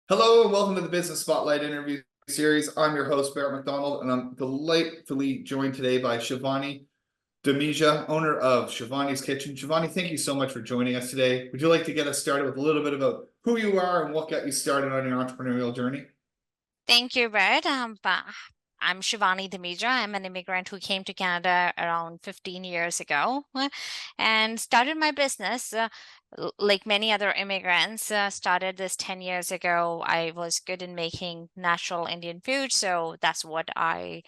Hello and welcome to the Business Spotlight interview series. I'm your host, Barrett McDonald, and I'm delightfully joined today by Shivani Dhamija, owner of Shivani's Kitchen. Shivani, thank you so much for joining us today. Would you like to get us started with a little bit about who you are and what got you started on your entrepreneurial journey? Thank you, Brett. I'm Shivani Dhamija. I'm an immigrant who came to Canada around 15 years ago and started my business. Like many other immigrants, started this 10 years ago. I was good in making natural Indian food, so that's what I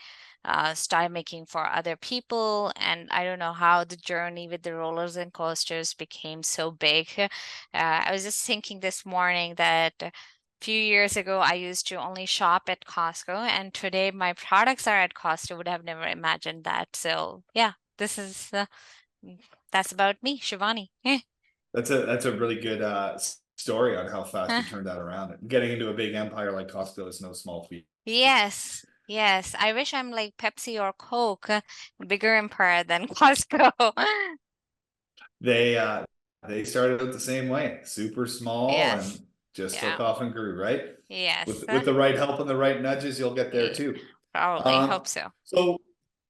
started making for other people. And I don't know how the journey with the rollers and coasters became so big. I was just thinking this morning that few years ago, I used to only shop at Costco, and today my products are at Costco. Would have never imagined that. So yeah, this is that's about me, Shivani. That's a really good story on how fast you turned that around. Getting into a big empire like Costco is no small feat. Yes, yes. I wish I'm like Pepsi or Coke, bigger empire than Costco. They started out the same way, super small Yes, and just yeah, took off and grew, right? yes. With the right help and the right nudges, you'll get there Yeah, too. probably hope so. So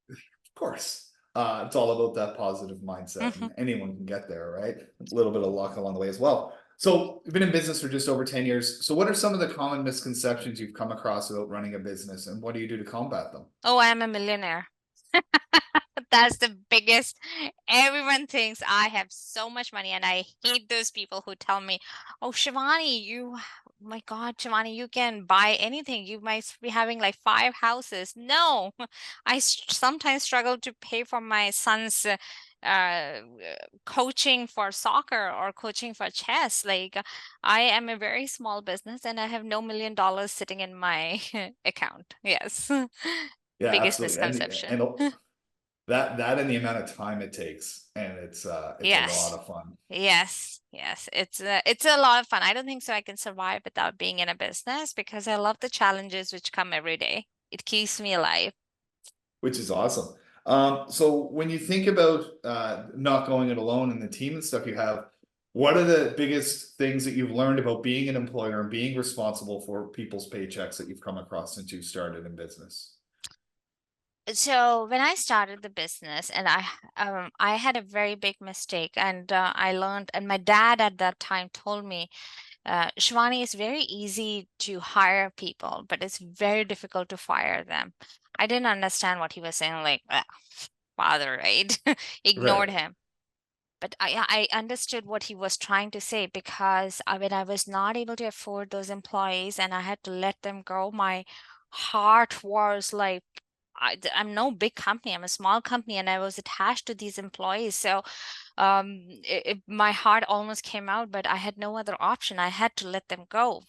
of course, it's all about that positive mindset, Mhm. and anyone can get there, right? A little bit of luck along the way as well. So you've been in business for just over 10 years. So what are some of the common misconceptions you've come across about running a business, and what do you do to combat them? Oh, I am a millionaire. That's the biggest. Everyone thinks I have so much money, and I hate those people who tell me, "Oh, Shivani, my God, Shivani, you can buy anything. You might be having like 5 houses." No, sometimes struggle to pay for my son's uh, coaching for soccer or coaching for chess. Like, I am a very small business, and I have no $1 million sitting in my account. Yes, Yeah, biggest absolutely. misconception. And that and the amount of time it takes, and it's a lot Yes. of fun. Yes. It's a lot of fun. I don't think so I can survive without being in a business because I love the challenges which come every day. It keeps me alive. Which is awesome. So when you think about not going it alone and the team and stuff you have, what are the biggest things that you've learned about being an employer and being responsible for people's paychecks that you've come across since you started in business? So when I started the business, and I had a very big mistake, and I learned, and my dad at that time told me, Shivani, it's very easy to hire people, but it's very difficult to fire them. I didn't understand what he was saying, like, father, right? Ignored Right. him. But I understood what he was trying to say because when I was not able to afford those employees and I had to let them go, my heart was like, I'm no big company. I'm a small company, and I was attached to these employees. So, my heart almost came out, but I had no other option. I had to let them go.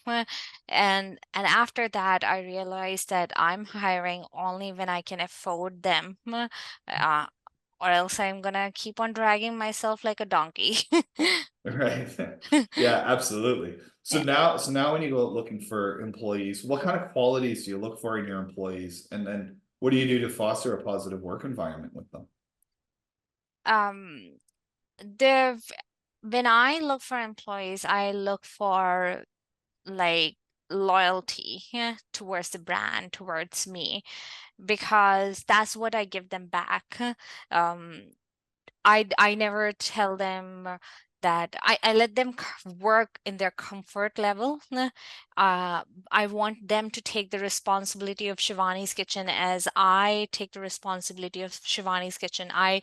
And after that, I realized that I'm hiring only when I can afford them. Uh, or else I'm gonna keep on dragging myself like a donkey. Right. Yeah, absolutely. Yeah. So now when you go out looking for employees, what kind of qualities do you look for in your employees? And then what do you do to foster a positive work environment with them? Um, the when I look for employees, I look for like loyalty, yeah, towards the brand, towards me, because that's what I give them back. Um, I never tell them that I let them work in their comfort level. I want them to take the responsibility of Shivani's Kitchen as I take the responsibility of Shivani's Kitchen. I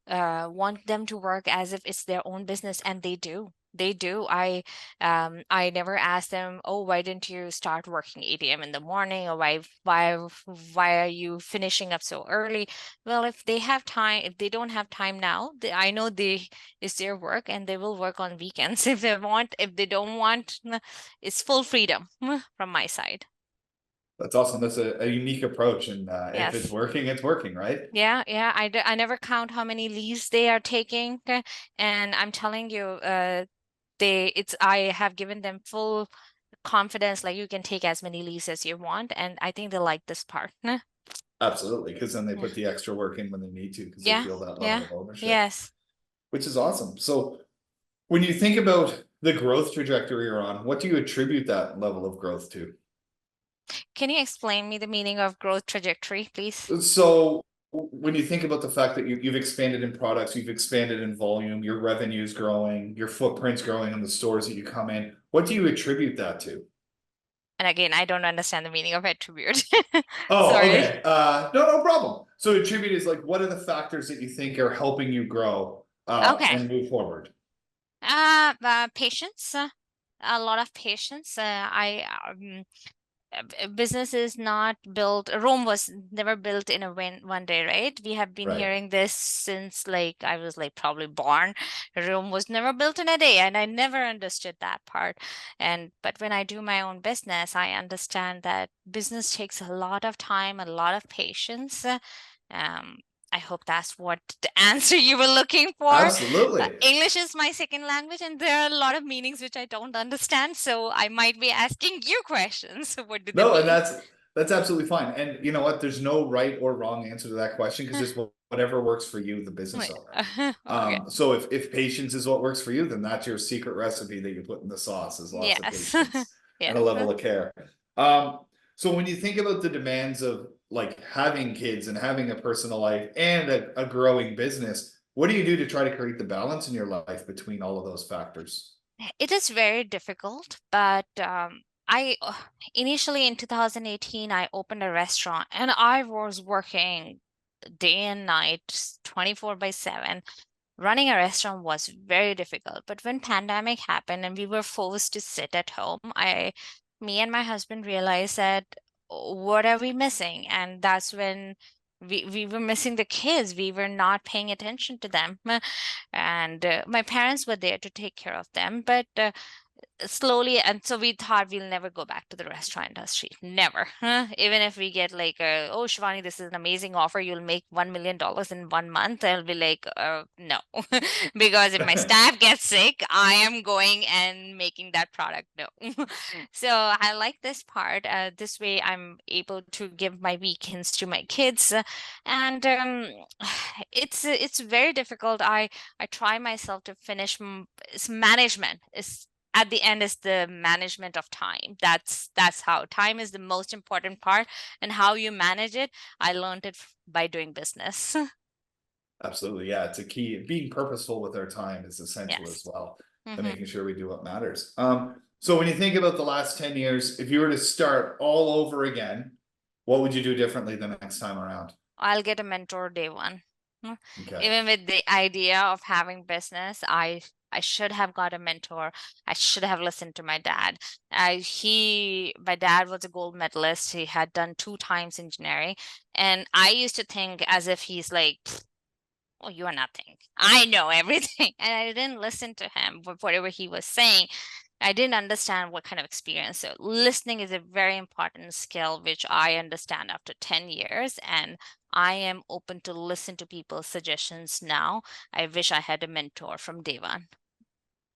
want them to work as if it's their own business, and they do. They do. I never ask them, oh, why didn't you start working 8 a.m. in the morning, or why are you finishing up so early? Well, if they have time, if they don't have time now, I know it's their work, and they will work on weekends if they want. If they don't want, it's full freedom from my side. That's awesome. That's a unique approach. And if Yes. it's working, right? Yeah. I never count how many leaves they are taking, and I'm telling you, I have given them full confidence, like you can take as many leaves as you want, and I think they like this part. Absolutely, because then they Yeah. put the extra work in when they need to, because they Yeah. feel that level Yeah. of ownership, Yes. which is awesome. So when you think about the growth trajectory you're on, what do you attribute that level of growth to? Can you explain me the meaning of growth trajectory, please? So when you think about the fact that you've expanded in products, you've expanded in volume, your revenue's growing, your footprint's growing in the stores that you come in, what do you attribute that to? And again, I don't understand the meaning of attribute. Oh, Sorry. okay. No problem. So attribute is like, what are the factors that you think are helping you grow Okay. and move forward? Patience. A lot of patience. Business is not built, Rome was never built in a one day, right? We have been Right. hearing this since like I was like probably born. Rome was never built in a day, and I never understood that part. And but when I do my own business, I understand that business takes a lot of time, a lot of patience. um I hope that's what the answer you were looking for. Absolutely. English is my second language, and there are a lot of meanings which I don't understand. So I might be asking you questions. What do they No, and mean? that's absolutely fine. And you know what? There's no right or wrong answer to that question because it's whatever works for you, the business Wait, owner. okay. So if patience is what works for you, then that's your secret recipe that you put in the sauce is lots of Yes. patience and a Yes. level of care. Um, so when you think about the demands of like having kids and having a personal life and a growing business, what do you do to try to create the balance in your life between all of those factors? It is very difficult, but I initially in 2018 I opened a restaurant and I was working day and night 24 by 7. Running a restaurant was very difficult, but when pandemic happened and we were forced to sit at home, me and my husband realized that, "Oh, what are we missing?" And that's when we were missing the kids. We were not paying attention to them. And my parents were there to take care of them, but slowly, and so we thought we'll never go back to the restaurant industry, never. Even if we get like oh Shivani, this is an amazing offer, you'll make $1 million in 1 month, I'll be like no. Because if my staff gets sick, I am going and making that product, no. So I like this part, this way I'm able to give my weekends to my kids. And it's very difficult. I try myself to finish it's management is at the end is the management of time. That's how time is the most important part, and how you manage it. I learned it by doing business. Absolutely. Yeah. It's a key. Being purposeful with our time is essential as Yes. well to Hmm. making sure we do what matters. So when you think about the last 10 years, if you were to start all over again, what would you do differently the next time around? I'll get a mentor day one. Okay. Even with the idea of having business, I should have got a mentor. I should have listened to my dad. My dad was a gold medalist. He had done 2 times engineering, and I used to think as if he's like, "Oh, you are nothing. I know everything." And I didn't listen to him, whatever he was saying. I didn't understand what kind of experience. So listening is a very important skill, which I understand after 10 years. And I am open to listen to people's suggestions now. I wish I had a mentor from day one.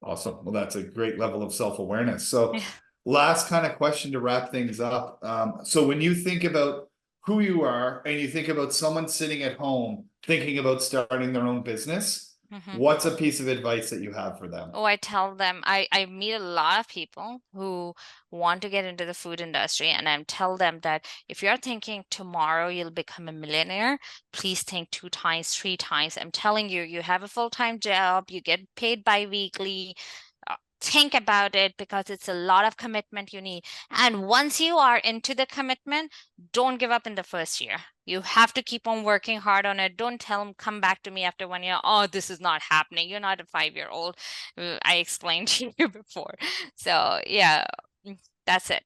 Awesome. Well, that's a great level of self-awareness. So Yeah. last kind of question to wrap things up. So when you think about who you are and you think about someone sitting at home thinking about starting their own business, Mhm. what's a piece of advice that you have for them? Oh, I tell them I meet a lot of people who want to get into the food industry, and I tell them that if you're thinking tomorrow you'll become a millionaire, please think 2 times, 3 times. I'm telling you, you have a full-time job, you get paid bi-weekly. Think about it, because it's a lot of commitment you need. And once you are into the commitment, don't give up in the first year. You have to keep on working hard on it. Don't tell them, come back to me after 1 year. Oh, this is not happening. You're not a 5-year-old. I explained to you before. So, yeah, that's it.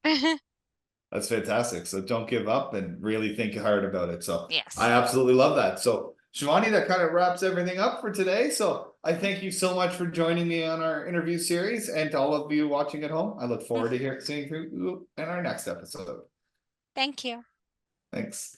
That's fantastic. So don't give up and really think hard about it. So I Yes. absolutely love that. So Shivani, that kind of wraps everything up for today. So I thank you so much for joining me on our interview series, and to all of you watching at home, I look forward to seeing you in our next episode. Thank you. Thanks.